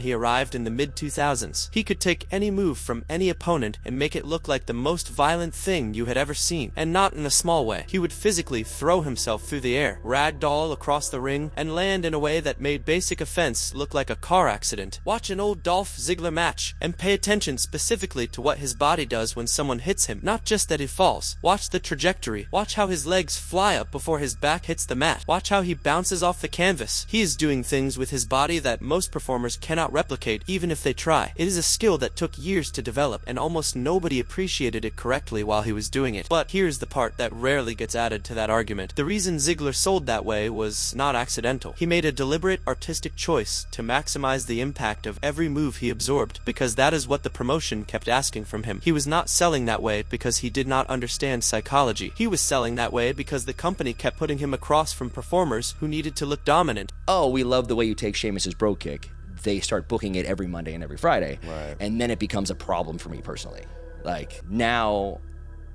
he arrived in the mid-2000s. He could take any move from any opponent and make it look like the most violent thing you had ever seen, and not in a small way. He would physically throw himself through the air, ragdoll across the ring, and land in a way that made basic offense look like a car accident. Watch an old Dolph Ziggler match, and pay attention specifically to what his body does when someone hits him, not just that he falls. Watch the trajectory. Watch how his legs fly up before his back hits the mat. Watch how he bounces off the canvas. He is doing things with his body that most performers cannot replicate even if they try. It is a skill that took years to develop, and almost nobody appreciated it correctly while he was doing it. But here's the part that rarely gets added to that argument. The reason Ziggler sold that way was not accidental. He made a deliberate artistic choice to maximize the impact of every move he absorbed, because that is what the promotion kept asking from him. He was not selling that way because he did not understand psychology. He was selling that way because the company kept putting him across from performers who needed to look dominant. Oh, we love the way you take Sheamus's bro kick. They start booking it every Monday and every Friday. Right. And then it becomes a problem for me personally. Like, now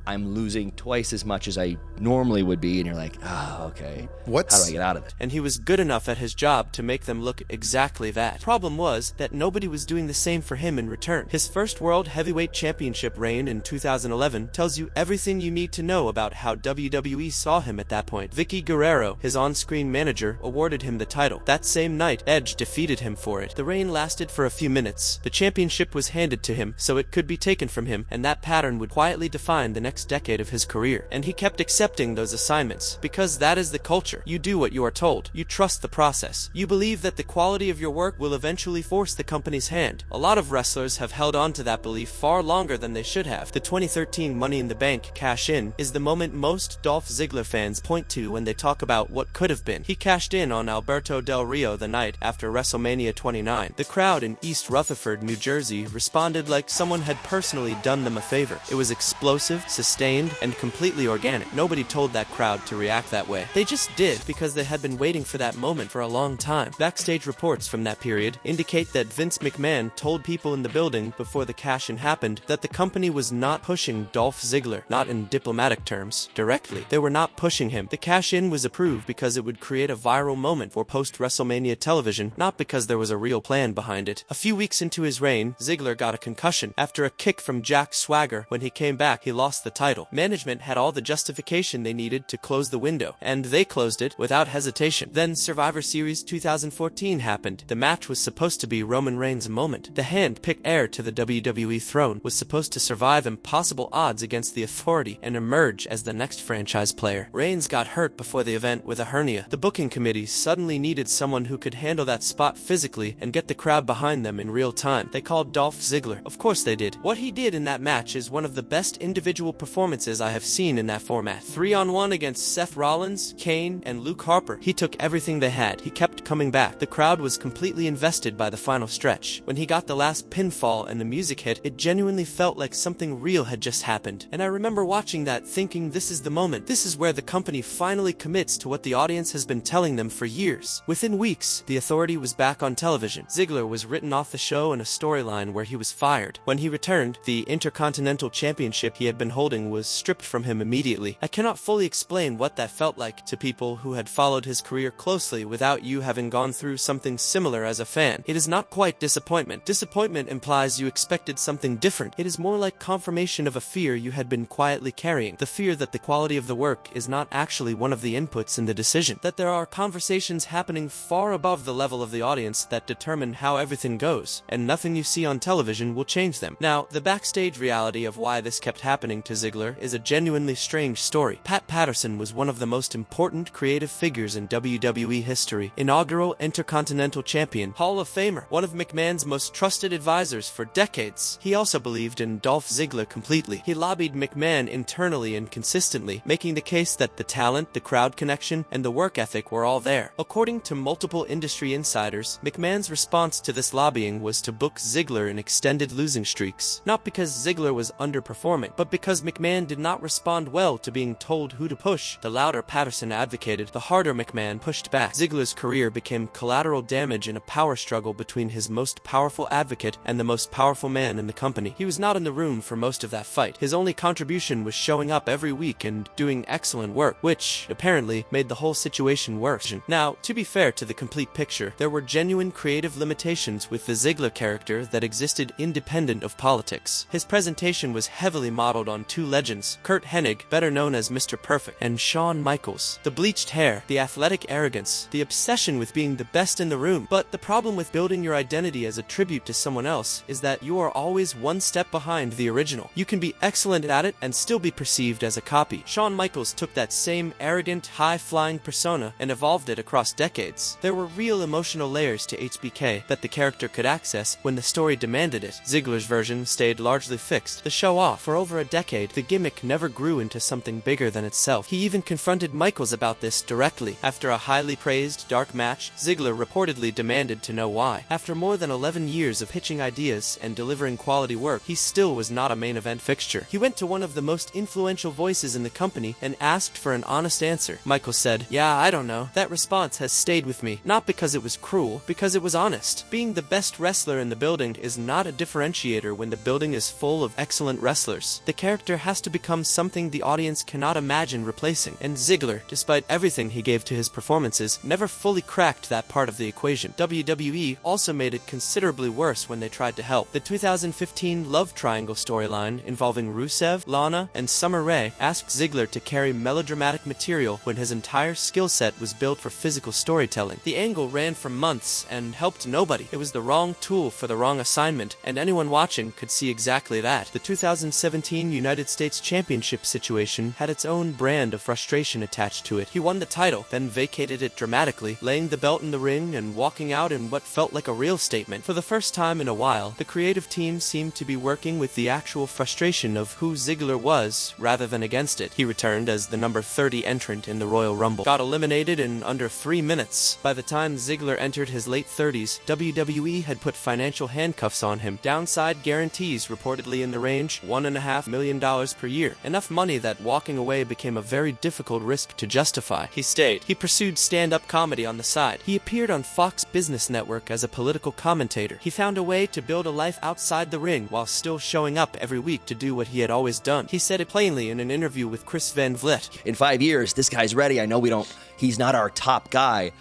I'm losing twice as much as I normally would be, and you're like, oh, okay. How do I get out of it? And he was good enough at his job to make them look exactly that. Problem was that nobody was doing the same for him in return. His first World Heavyweight Championship reign in 2011 tells you everything you need to know about how WWE saw him at that point. Vicky Guerrero, his on-screen manager, awarded him the title. That same night, Edge defeated him for it. The reign lasted for a few minutes. The championship was handed to him, so it could be taken from him, and that pattern would quietly define the next decade of his career. And he kept accepting those assignments, because that is the culture. You do what you are told. You trust the process. You believe that the quality of your work will eventually force the company's hand. A lot of wrestlers have held on to that belief far longer than they should have. The 2013 Money in the Bank cash-in is the moment most Dolph Ziggler fans point to when they talk about what could have been. He cashed in on Alberto Del Rio the night after WrestleMania 29. The crowd in East Rutherford, New Jersey responded like someone had personally done them a favor. It was explosive, sustained, and completely organic. Nobody told that crowd to react that way. They just did because they had been waiting for that moment for a long time. Backstage reports from that period indicate that Vince McMahon told people in the building before the cash-in happened that the company was not pushing Dolph Ziggler, not in diplomatic terms, directly. They were not pushing him. The cash-in was approved because it would create a viral moment for post-WrestleMania television, not because there was a real plan behind it. A few weeks into his reign, Ziggler got a concussion. After a kick from Jack Swagger, when he came back, he lost the title. Management had all the justification they needed to close the window, and they closed it without hesitation. Then Survivor Series 2014 happened. The match was supposed to be Roman Reigns' moment. The hand-picked heir to the WWE throne was supposed to survive impossible odds against the Authority and emerge as the next franchise player. Reigns got hurt before the event with a hernia. The booking committee suddenly needed someone who could handle that spot physically and get the crowd behind them in real time. They called Dolph Ziggler. Of course they did. What he did in that match is one of the best individual performances I have seen in that format. 3-on-1 against Seth Rollins, Kane, and Luke Harper. He took everything they had. He kept coming back. The crowd was completely invested by the final stretch. When he got the last pinfall and the music hit, it genuinely felt like something real had just happened. And I remember watching that thinking, this is the moment. This is where the company finally commits to what the audience has been telling them for years. Within weeks, the Authority was back on television. Ziggler was written off the show in a storyline where he was fired. When he returned, the Intercontinental Championship he had been holding was stripped from him immediately. I cannot fully explain what that felt like to people who had followed his career closely without you having gone through something similar as a fan. It is not quite disappointment. Disappointment implies you expected something different. It is more like confirmation of a fear you had been quietly carrying. The fear that the quality of the work is not actually one of the inputs in the decision. That there are conversations happening far above the level of the audience that determine how everything goes, and nothing you see on television will change them. Now, the backstage reality of why this kept happening to Ziggler is a genuinely strange story. Pat Patterson was one of the most important creative figures in WWE history. Inaugural Intercontinental Champion, Hall of Famer, one of McMahon's most trusted advisors for decades. He also believed in Dolph Ziggler completely. He lobbied McMahon internally and consistently, making the case that the talent, the crowd connection, and the work ethic were all there. According to multiple industry insiders, McMahon's response to this lobbying was to book Ziggler in extended losing streaks. Not because Ziggler was underperforming, but because McMahon did not respond well to being told who to push. The louder Patterson advocated, the harder McMahon pushed back. Ziggler's career became collateral damage in a power struggle between his most powerful advocate and the most powerful man in the company. He was not in the room for most of that fight. His only contribution was showing up every week and doing excellent work, which, apparently, made the whole situation worse. Now, to be fair to the complete picture, there were genuine creative limitations with the Ziggler character that existed independent of politics. His presentation was heavily modeled on two legends, Curt Hennig, better known as Mr. Perfect, and Shawn Michaels. The bleached hair, the athletic arrogance, the obsession with being the best in the room. But the problem with building your identity as a tribute to someone else is that you are always one step behind the original. You can be excellent at it and still be perceived as a copy. Shawn Michaels took that same arrogant, high-flying persona and evolved it across decades. There were real emotional layers to HBK that the character could access when the story demanded it. Ziggler's version stayed largely fixed. The show off. For over a decade, the gimmick never grew into something bigger than itself. He even confronted Michaels about this directly. After a highly praised dark match, Ziggler reportedly demanded to know why. After more than 11 years of pitching ideas and delivering quality work, he still was not a main event fixture. He went to one of the most influential voices in the company and asked for an honest answer. Michaels said, "Yeah, I don't know. That response has stayed with me. Not because it was cruel, because it was honest. Being the best wrestler in the building is not a differentiator when the building is full of excellent wrestlers. The character has to become something the audience cannot imagine replacing." And Ziggler, despite everything he gave to his performances, never fully cracked that part of the equation. WWE also made it considerably worse when they tried to help. The 2015 Love Triangle storyline involving Rusev, Lana, and Summer Rae asked Ziggler to carry melodramatic material when his entire skill set was built for physical storytelling. The angle ran for months and helped nobody. It was the wrong tool for the wrong assignment, and anyone watching could see exactly that. The 2017 United States Championship situation had its own brand of frustration attached to it. He won the title, then vacated it dramatically, laying the belt in the ring and walking out in what felt like a real statement. For the first time in a while, the creative team seemed to be working with the actual frustration of who Ziggler was, rather than against it. He returned as the number 30 entrant in the Royal Rumble. Got eliminated in under 3 minutes. By the time Ziggler entered his late 30s, WWE had put financial handcuffs on him. Downside guarantees reportedly in the range $1.5 million per year. Enough money that walking away became a very difficult risk to justify. He stayed. He pursued stand-up comedy on the side. He appeared on Fox Business Network as a political commentator. He found a way to build a life outside the ring while still showing up every week to do what he had always done. He said it plainly in an interview with Chris Van Vliet. In 5 years, this guy's ready. I know he's not our top guy,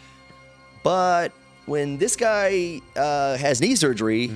but when this guy has knee surgery,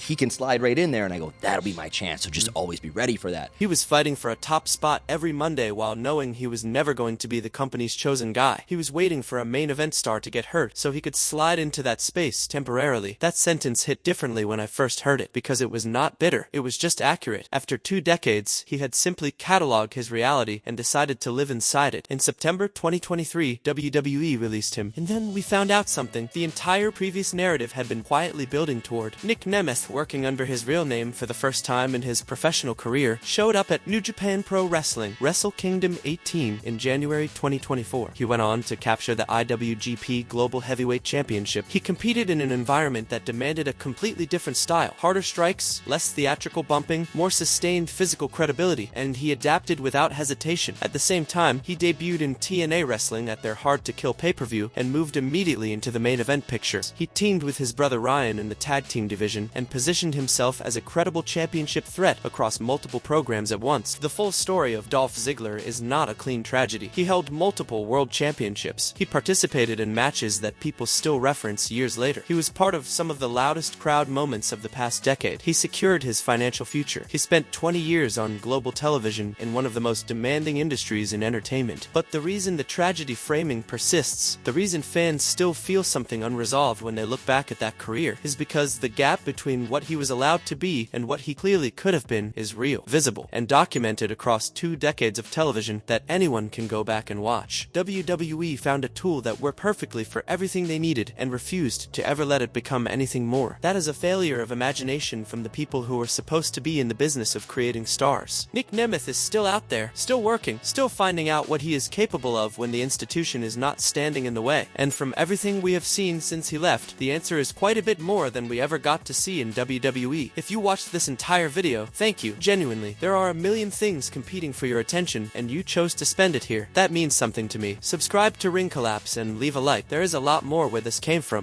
he can slide right in there, and I go, that'll be my chance, so just always be ready for that. He was fighting for a top spot every Monday while knowing he was never going to be the company's chosen guy. He was waiting for a main event star to get hurt so he could slide into that space temporarily. That sentence hit differently when I first heard it, because it was not bitter, it was just accurate. After 2 decades, he had simply cataloged his reality and decided to live inside it. In September 2023, WWE released him, and then we found out something the entire previous narrative had been quietly building toward. Nic Nemeth, working under his real name for the first time in his professional career, showed up at New Japan Pro Wrestling, Wrestle Kingdom 18 in January 2024. He went on to capture the IWGP Global Heavyweight Championship. He competed in an environment that demanded a completely different style. Harder strikes, less theatrical bumping, more sustained physical credibility, and he adapted without hesitation. At the same time, he debuted in TNA Wrestling at their Hard to Kill pay-per-view and moved immediately into the main event picture. He teamed with his brother Ryan in the tag team division and positioned himself as a credible championship threat across multiple programs at once. The full story of Dolph Ziggler is not a clean tragedy. He held multiple world championships. He participated in matches that people still reference years later. He was part of some of the loudest crowd moments of the past decade. He secured his financial future. He spent 20 years on global television in one of the most demanding industries in entertainment. But the reason the tragedy framing persists, the reason fans still feel something unresolved when they look back at that career, is because the gap between what he was allowed to be and what he clearly could have been is real, visible, and documented across 2 decades of television that anyone can go back and watch. WWE found a tool that worked perfectly for everything they needed and refused to ever let it become anything more. That is a failure of imagination from the people who are supposed to be in the business of creating stars. Nic Nemeth is still out there, still working, still finding out what he is capable of when the institution is not standing in the way. And from everything we have seen since he left, the answer is quite a bit more than we ever got to see in in WWE. If you watched this entire video, thank you, genuinely. There are a million things competing for your attention, and you chose to spend it here. That means something to me. Subscribe to Ring Collapse and leave a like. There is a lot more where this came from.